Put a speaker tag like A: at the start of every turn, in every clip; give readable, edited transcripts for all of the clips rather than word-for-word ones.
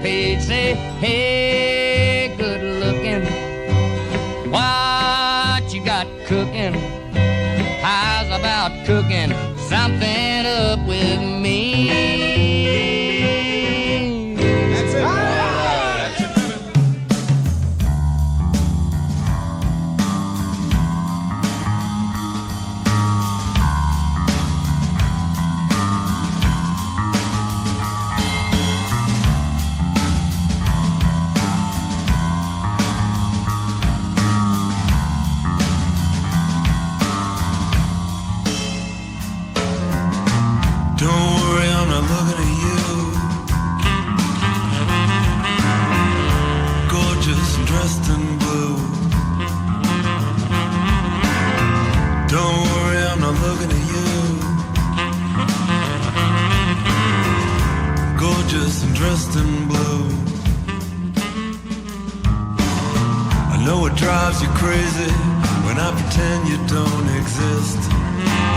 A: page say, hey, good looking, what you got cooking? How's about cooking something up with me?
B: Dressed in blue. I know it drives you crazy when I pretend you don't exist.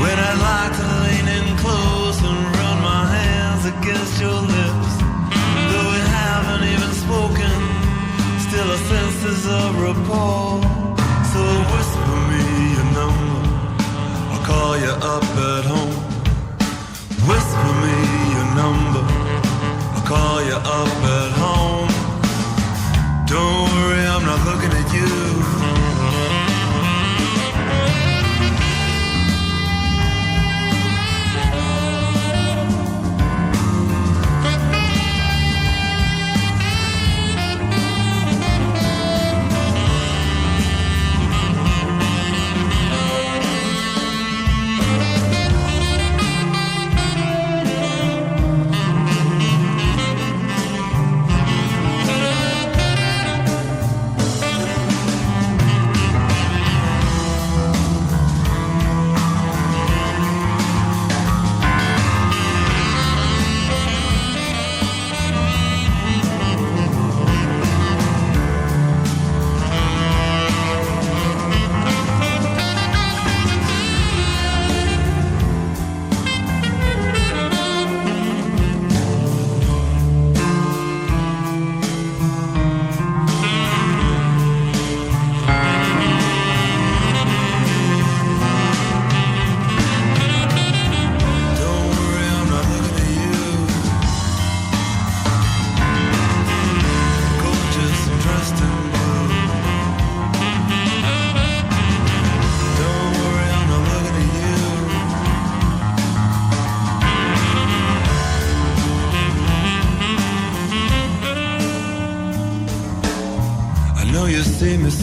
B: When I'd like to lean in close and run my hands against your lips. Though we haven't even spoken, still I sense there's a rapport. So whisper me your number, I'll call you up at home. Whisper me your number, call you up at home. Don't worry, I'm not looking at you.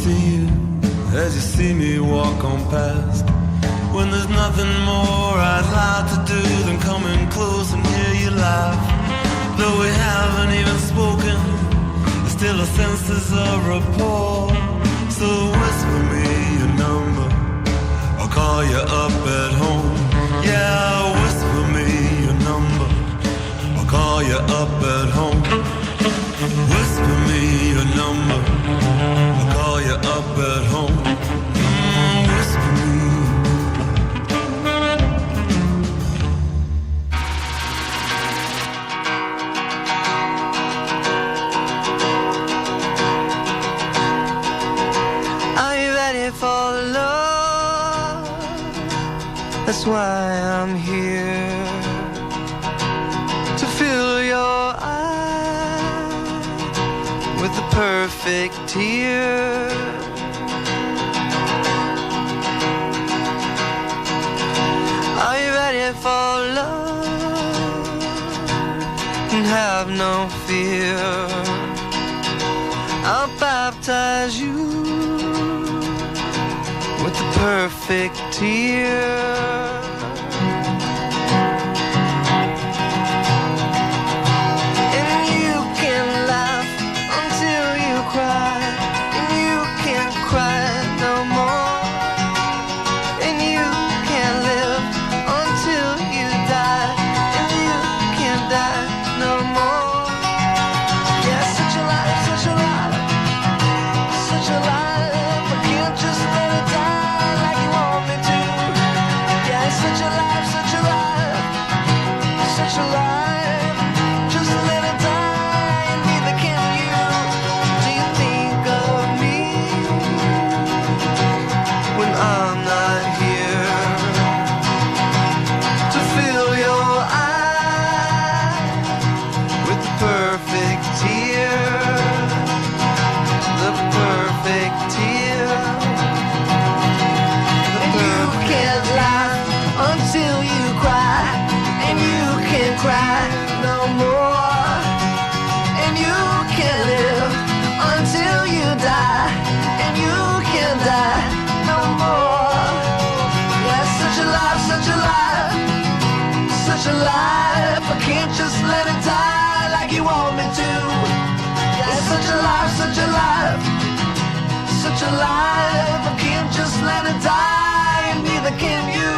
B: See you as you see me walk on past. When there's nothing more I'd like to do than come in close and hear you laugh. Though we haven't even spoken, still I sense there's a rapport. So whisper me your number, I'll call you up at home. Yeah, whisper me your number, I'll call you up at home. Whisper me your number, I'll call you up at home. Whisper me.
C: Are you ready for love? That's why I'm here, to fill your eyes with the perfect tear. Are you ready for love? And have no fear, I'll baptize you with the perfect tear. more. And you can live until you die, and you can die no more. Yeah, such a life, such a life, such a life. I can't just let it die like you want me to. Yeah, such a life, such a life, such a life. I can't just let it die, and neither can you.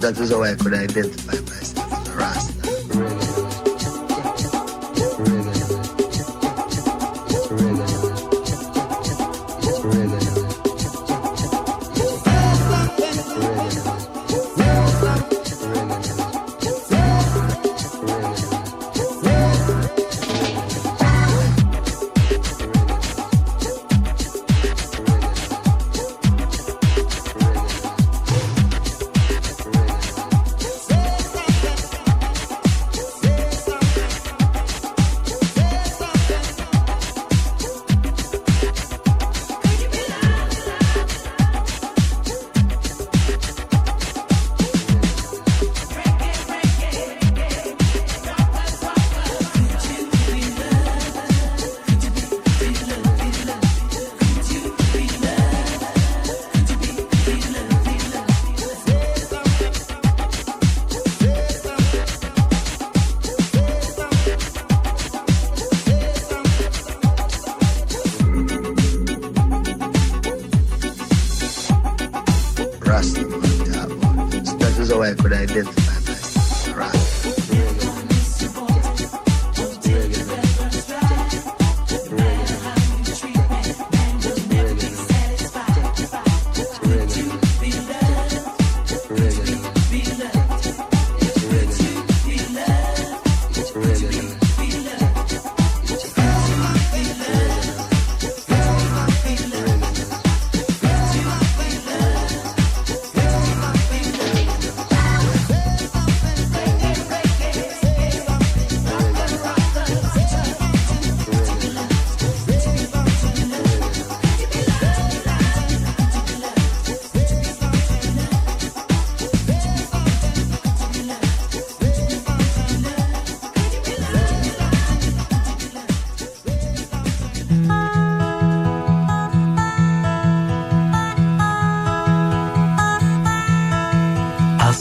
C: That is how I could identify myself as a Rasta.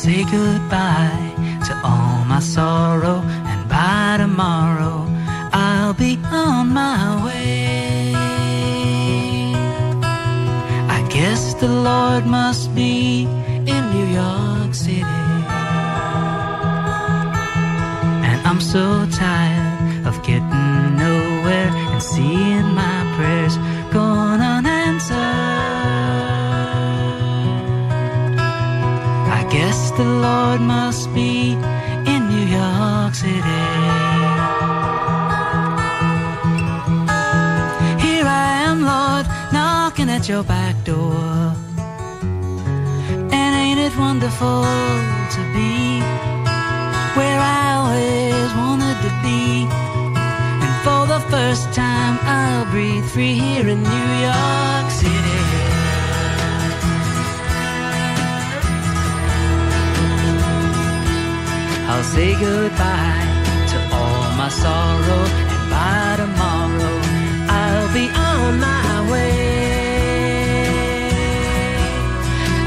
D: Say goodbye to all my sorrow, and by tomorrow I'll be on my way. I guess the Lord must be in New York City, and I'm so tired of getting nowhere and seeing my prayers going unanswered. Guess the Lord must be in New York City. Here I am, Lord, knocking at your back door. And ain't it wonderful to be where I always wanted to be? And for the first time I'll breathe free here in New York City. I'll say goodbye to all my sorrow, and by tomorrow I'll be on my way.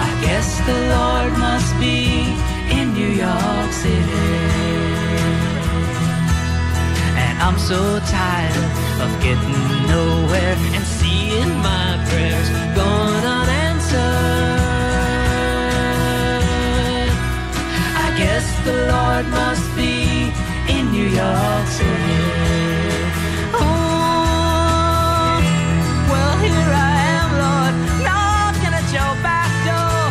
D: I guess the Lord must be in New York City, and I'm so tired of getting nowhere and seeing my prayers going unanswered. Guess the Lord must be in New York City. Oh, well, here I am, Lord, knocking at your back door.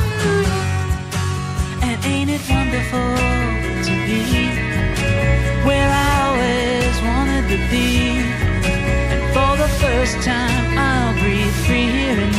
D: And ain't it wonderful to be where I always wanted to be? And for the first time I'll breathe free here in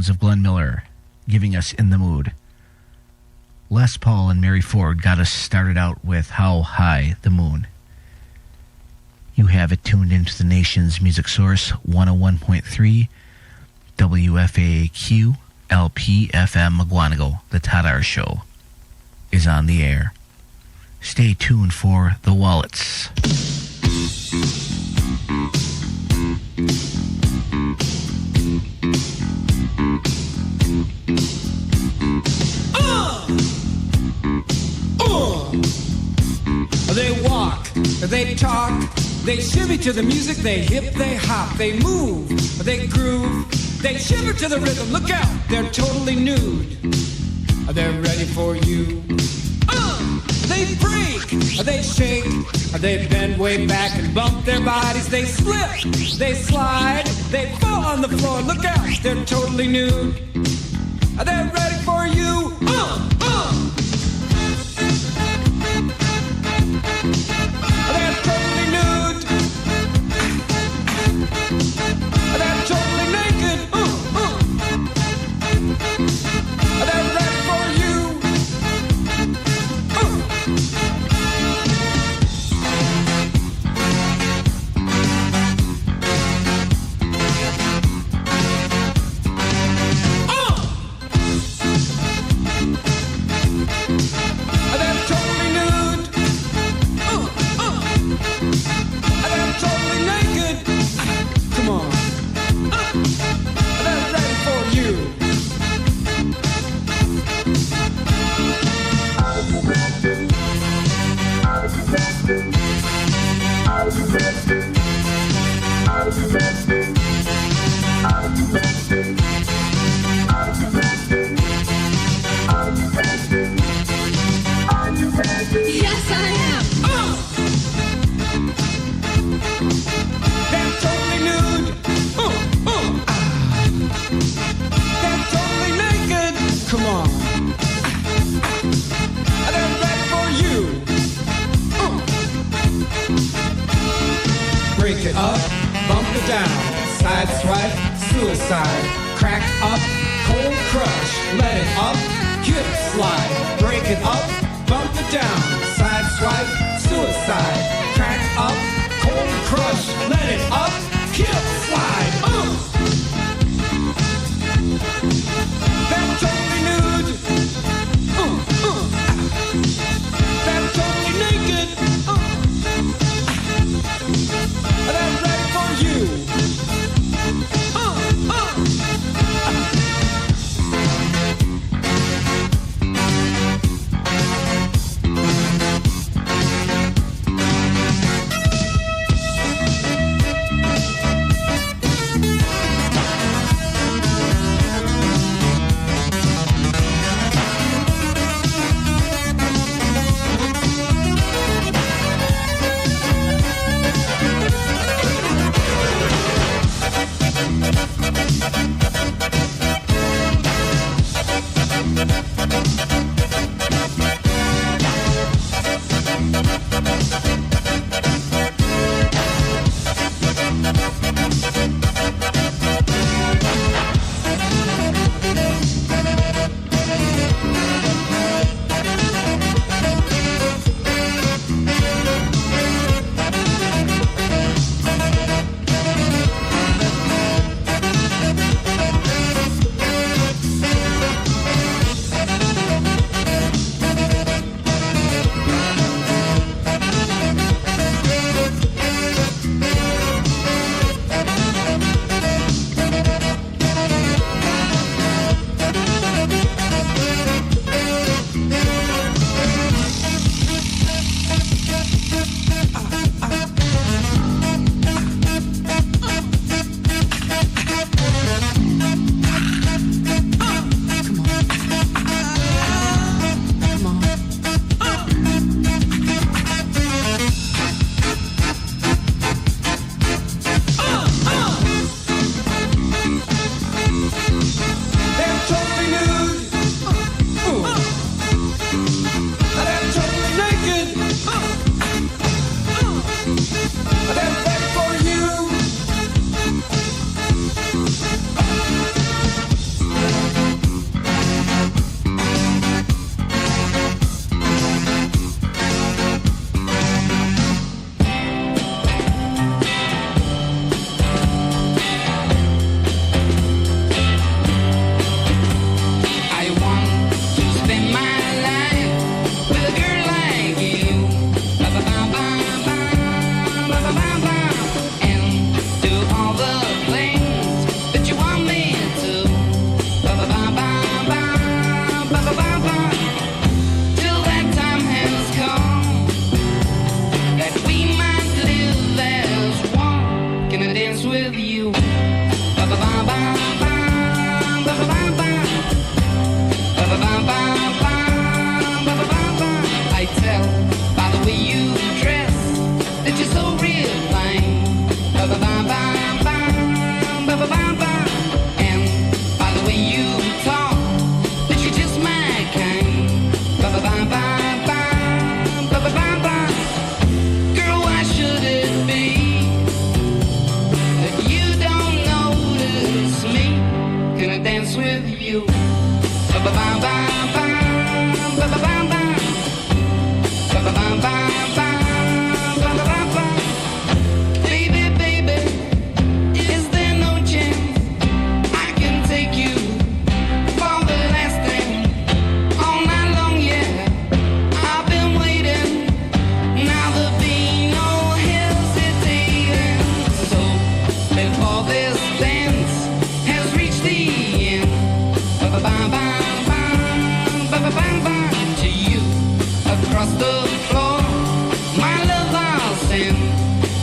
E: sounds of Glenn Miller giving us In the Mood. Les Paul and Mary Ford got us started out with How High the Moon. You have it tuned into the nation's music source, 101.3 WFAQ LP-FM Maguanago. The Tadar Show is on the air. Stay tuned for The Wallets.
F: They walk, they talk, they shimmy to the music, they hip, they hop, they move, they groove, they shiver to the rhythm. Look out, they're totally nude. They're ready for you. They break, they shake, they bend way back and bump their bodies. They slip, they slide, they fall on the floor. Look out, they're totally nude. They're ready for you. They're totally nude. They're totally naked. They're ready for you. They're totally nude. They're totally naked. Come on. They're ready for you.
C: Yes, I am.
F: They're totally nude. They're totally naked. Come on. They're ready for you. Break it up, bump it down, side swipe, suicide, crack up, cold crush, let it up, hip slide, break it up, bump it down, side swipe, suicide, crack up, cold crush, let it up, hip slide. They're totally nude. They're totally naked. They're ready for you. across the floor. My love I'll send.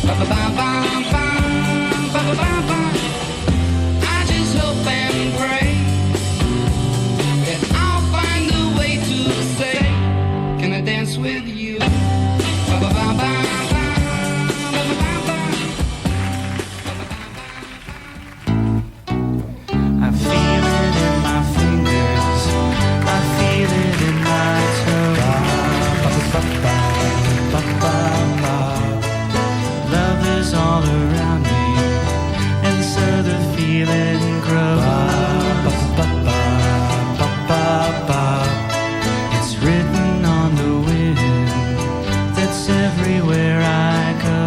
F: Ba-ba-ba-ba-ba, ba-ba-ba-ba. I just hope and pray that I'll find a way to say, can I dance with you? Ba-ba-ba-ba, ba-ba-ba-ba.
D: I feel it in my fingers, I feel it in my toes. Love is all around me, and so the feeling grows. It's written on the wind that's everywhere I go.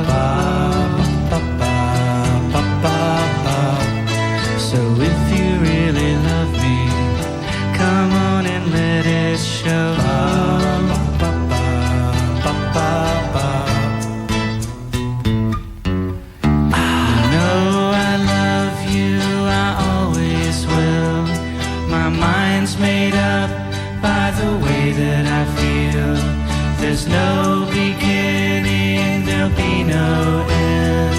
D: So if you really love me, come on and let it show. You know I love you, I always will. My mind's made up by the way that I feel. There's no beginning, there'll be no end.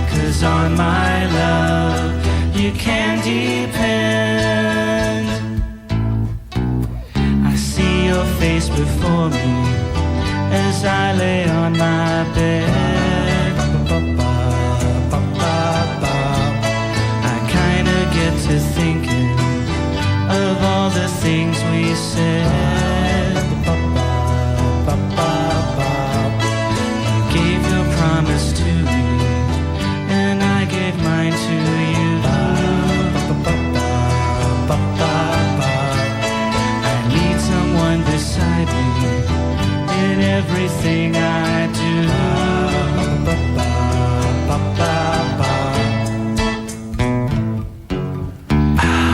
D: 'Cause on my love you can depend. I see your face before me as I lay on my bed. I kinda get to thinking of all the things we said. You gave your promise to me, and I gave mine to you. I need someone beside me in everything I do.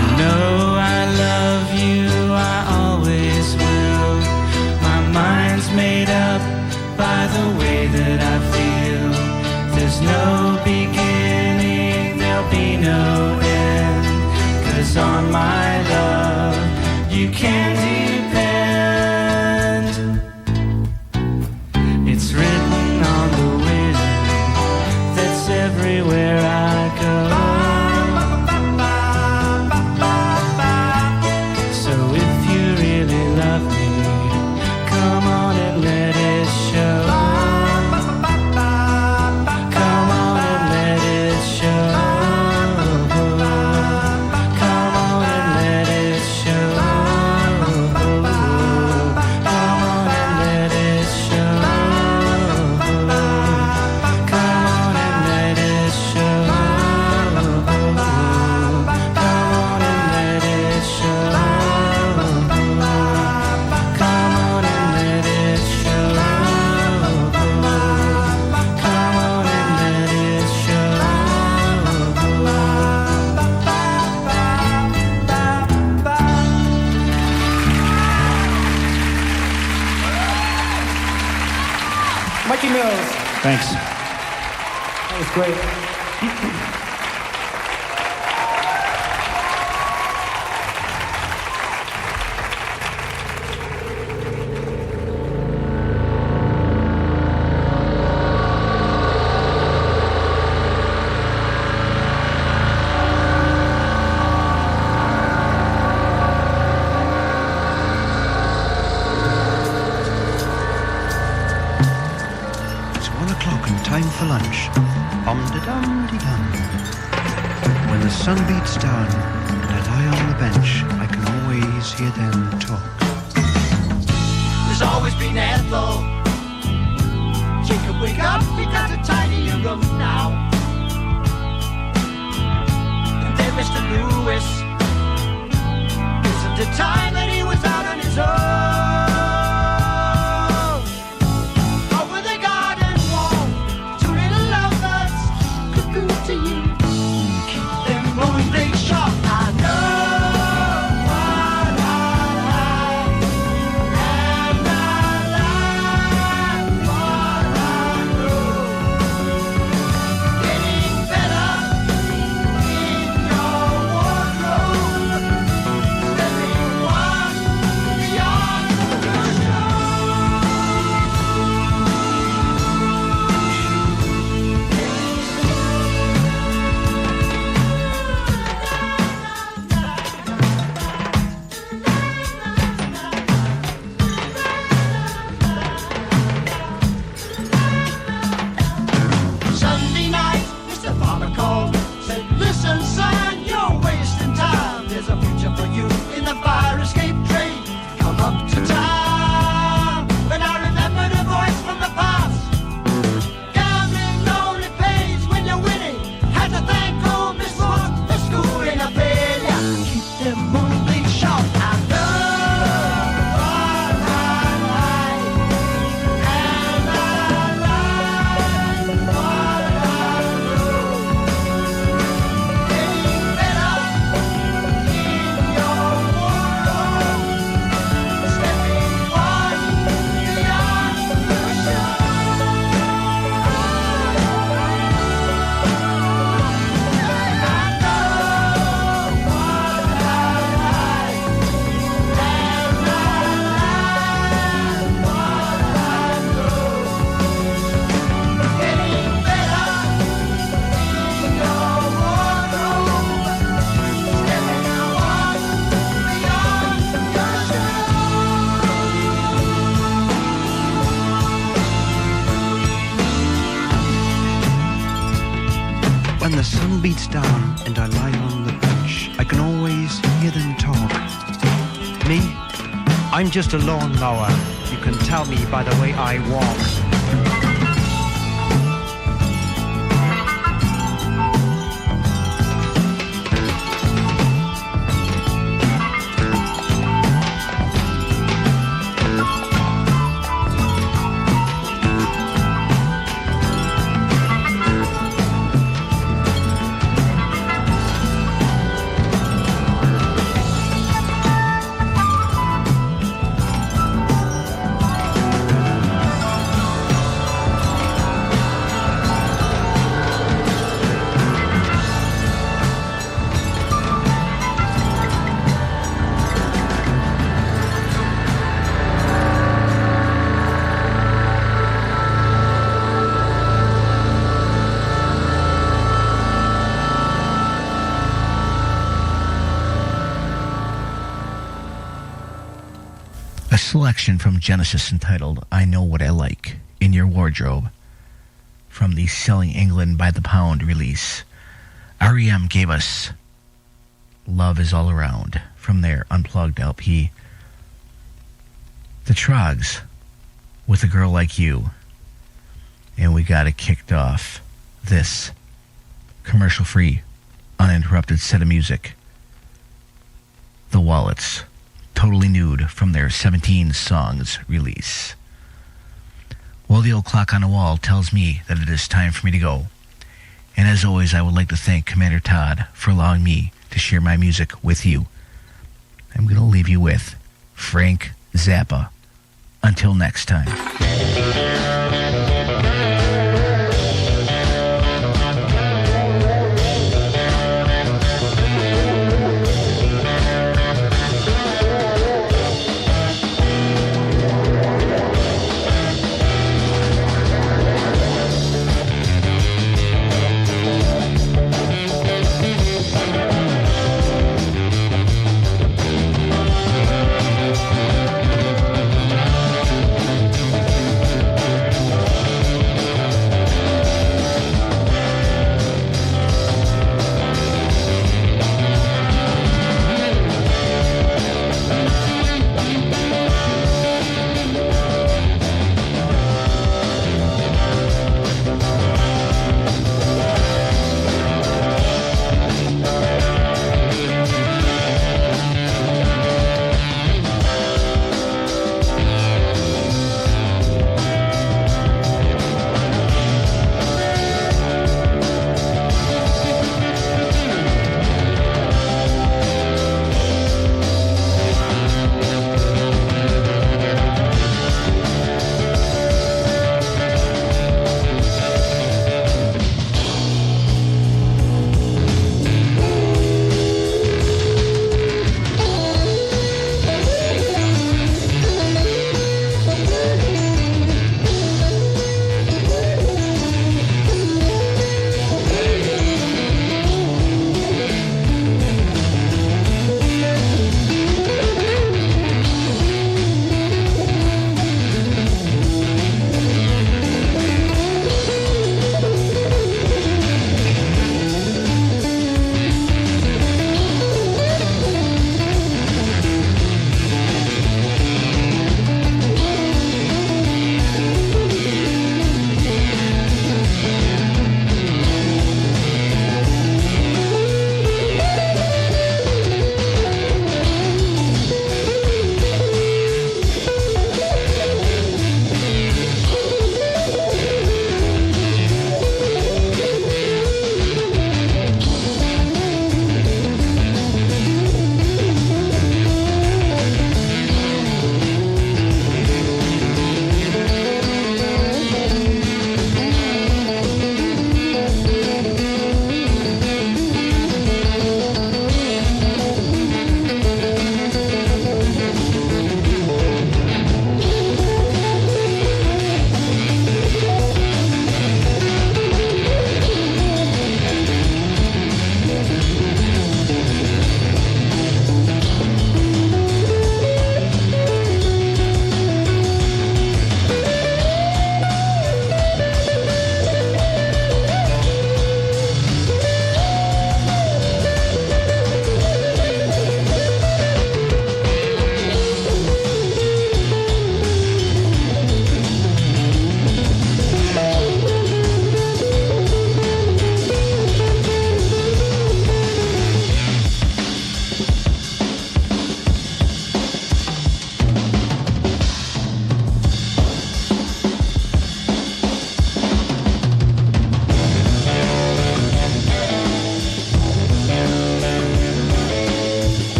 D: You know I love you, I always will. My mind's made up by the way that I feel. There's no beginning, there'll be no end. 'Cause on my love you can depend. It's written on the wind that's everywhere I go. So if you really love me, come on and let it show. Come on and let it show. Come on and let it show. Come on and let it show. Come on and let it show. Come on and let it show. Come on and let it show. Come on and let it show.
F: Mikey Mills,
E: Thanks.
F: that was great.
G: It's 1 o'clock and time for lunch. Dum-de-dum-de-dum. When the sun beats down and I lie on the bench, I can always hear them talk.
C: There's always been Ethel. Jacob, wake up, we got to tidy your room now. And then Mr. Lewis, isn't it time that he was out on his own? Over the garden wall, two little lovebirds cuckoo to you. Keep them blowing big shot. I know what I am not like.
G: the sun beats down and I lie on the bench, I can always hear them talk. Me? I'm just a lawnmower. You can tell me by the way I walk.
E: Selection from Genesis entitled I Know What I Like in Your Wardrobe from the Selling England by the Pound release. REM gave us Love Is All Around from their Unplugged LP. The Trogs with A Girl Like You. And we got it kicked off. This commercial-free, uninterrupted set of music. The Wallets. Totally Nude from their 17 Songs release. Well, the old clock on the wall tells me that it is time for me to go. And as always, I would like to thank Commander Todd for allowing me to share my music with you. I'm going to leave you with Frank Zappa. Until next time.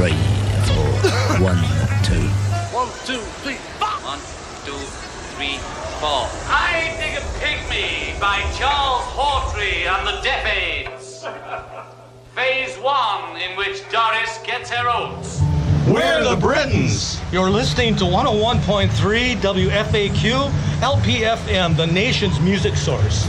H: 3, 4. 1, 2.
I: 1, 2, 3, 4. 1, 2, 3, 4.
J: I Dig a Pygmy by Charles Hawtrey and the Deaf Aids. Phase 1, in which Doris gets her oats.
K: We're the Britons. You're listening to 101.3 WFAQ, LPFM, the nation's music source.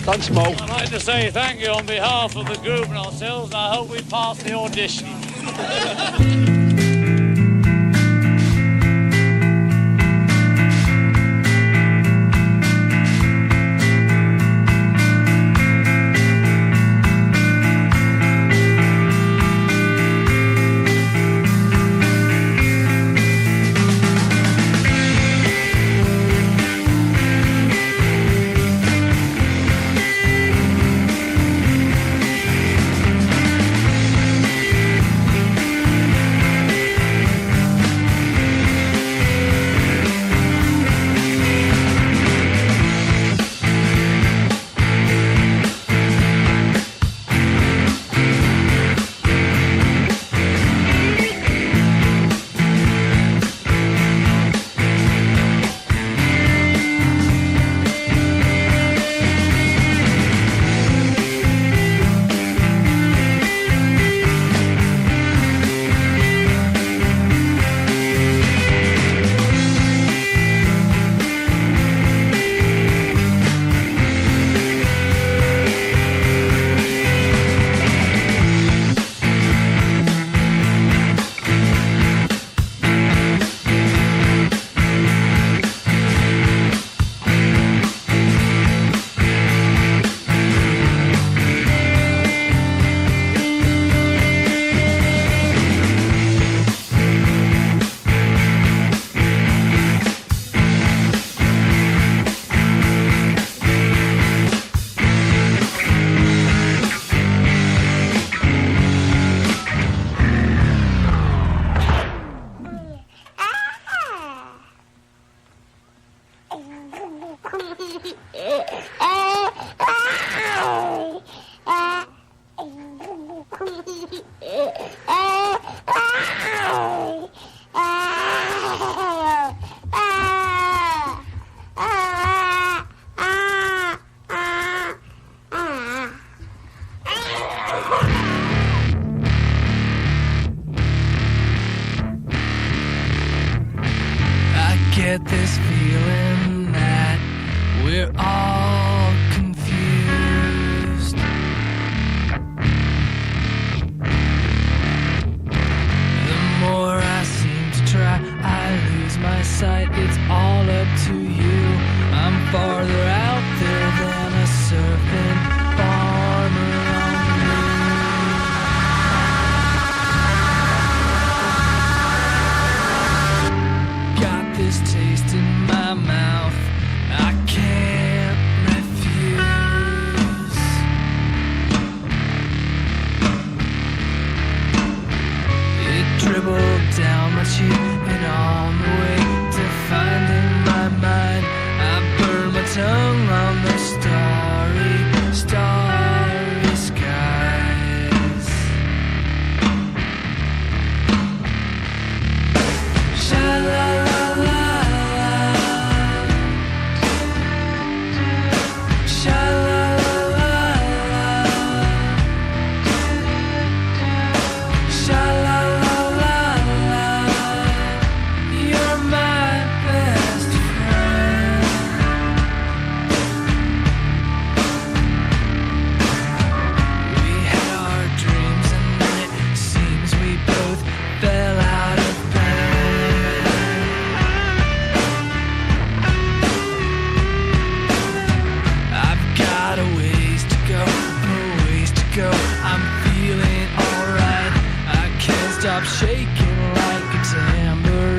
J: Thanks, Mo. I'd like to say thank you on behalf of the group and ourselves, and I hope we pass the audition.
D: Get this feeling that we're all confused. The more I seem to try, I lose my sight. It's all up to you. I'm farther out there than a surfing farmer on the moon. Got this taste in my mouth I can't refuse. It dribbled down my cheek and on the way to finding my mind, I burned my tongue on the starry, starry skies. Sha-la-la-la. You're my tambourine.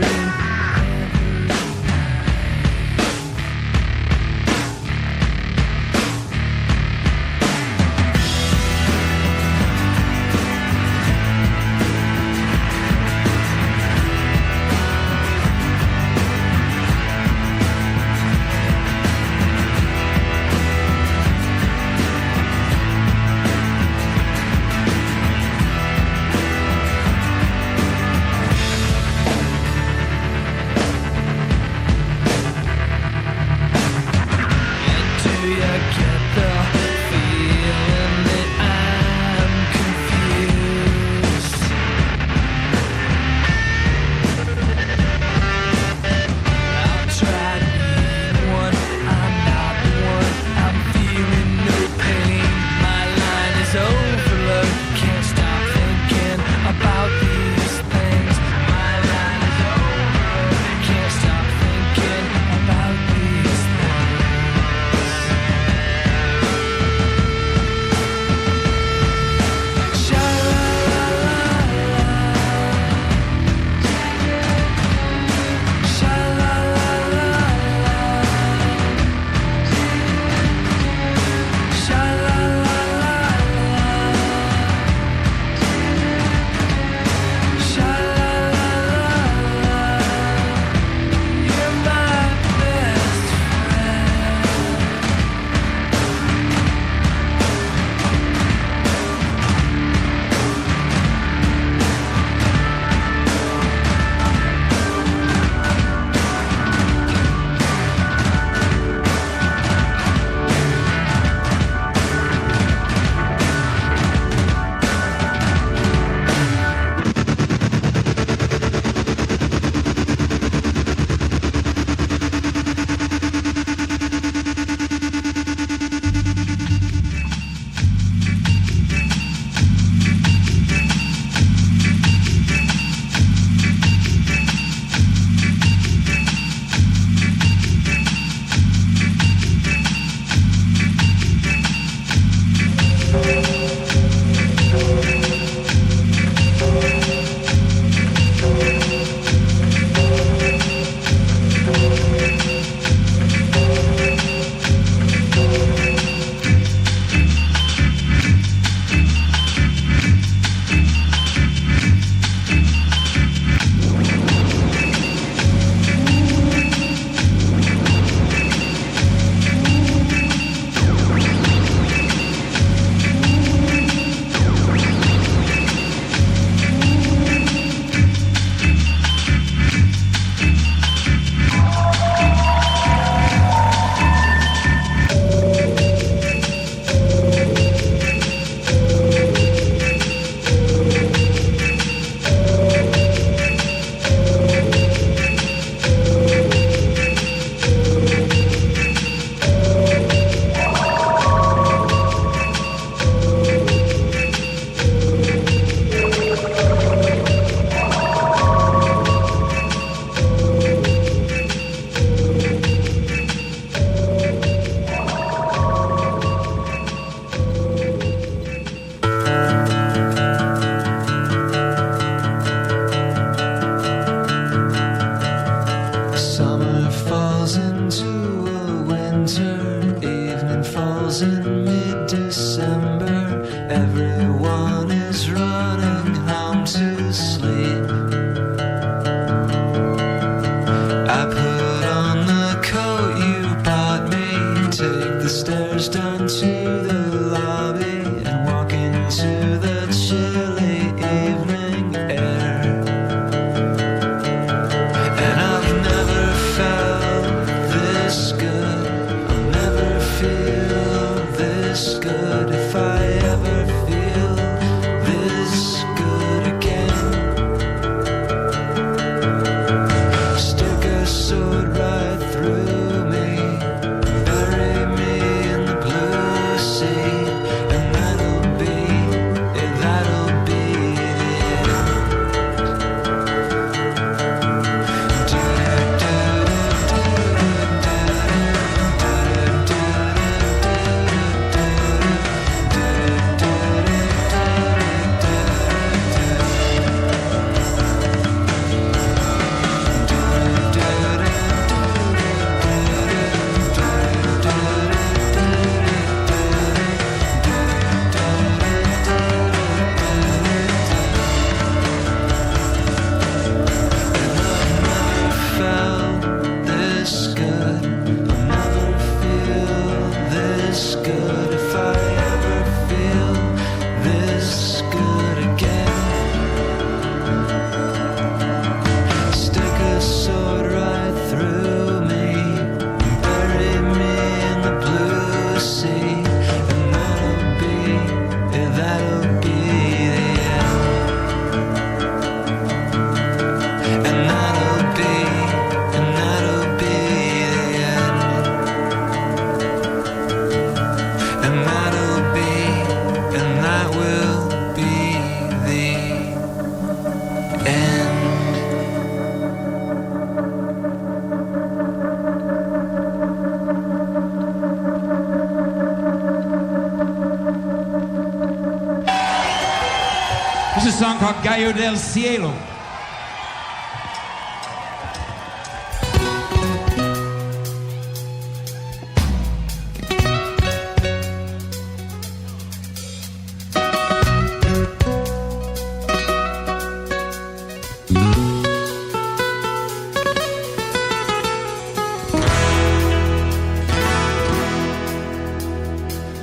F: called Gallo del Cielo.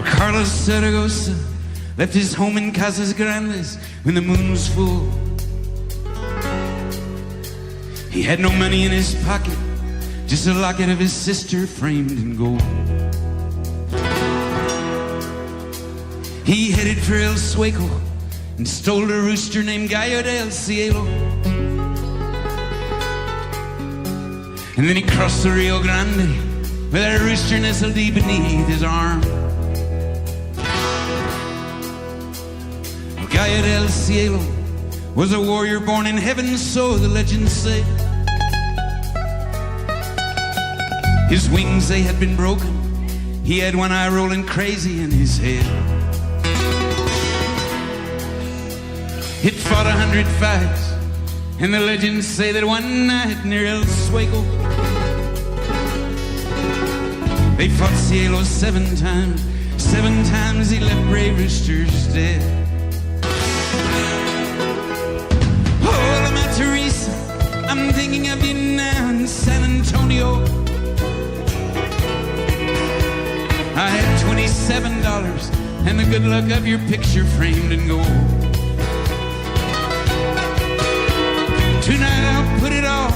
F: Carlos Zaragoza left his home in Casas Grandes when the moon was full. He had no money in his pocket, just a locket of his sister framed in gold. He headed for El Sueco and stole a rooster named Gallo del Cielo. And then he crossed the Rio Grande with that rooster nestled deep beneath his arm. Gallo del Cielo was a warrior born in heaven, so the legends say. His wings, they had been broken. He had one eye rolling crazy in his head. He'd fought 100 fights, and the legends say that one night near El Sueco, they fought Cielo 7 times. 7 times he left brave roosters dead. Teresa, I'm thinking of you now in San Antonio. I had $27 and the good luck of your picture framed in gold. Tonight I'll put it all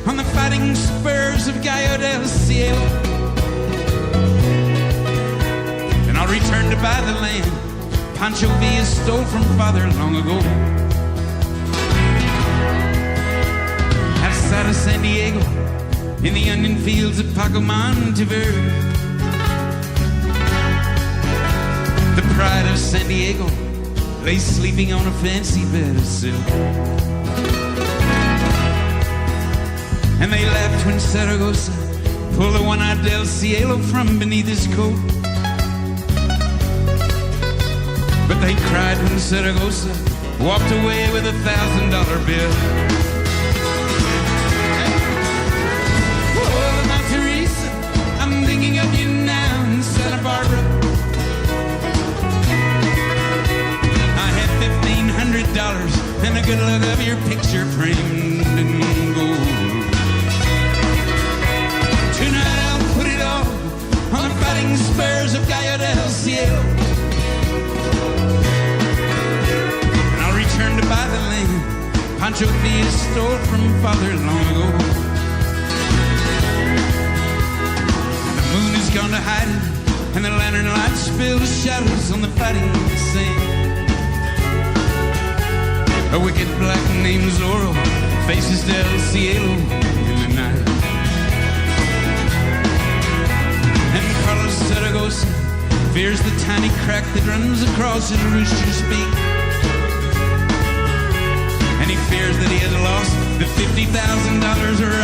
F: on the fighting spurs of Gallo del Cielo, and I'll return to buy the land Pancho Villa stole from father long ago. Outside of San Diego, in the onion fields of Paco Monteverde, the pride of San Diego lay sleeping on a fancy bed of silk. And they laughed when Zaragoza pulled the one-eyed del Cielo from beneath his coat. But they cried when Zaragoza walked away with $1,000 bill. I'm thinking of you now in Santa Barbara. I had $1,500 and the good luck of your picture framed in gold. Tonight I'll put it all on the fighting spurs of Gallo del Cielo, and I'll return to buy the land Pancho Villa stole from father long ago. Gone to hiding, and the lantern lights spill shadows on the fighting sand. A wicked black named Zorro faces del Cielo in the night, and Carlos Zaragoza fears the tiny crack that runs across his rooster's beak, and he fears that he has lost the $50,000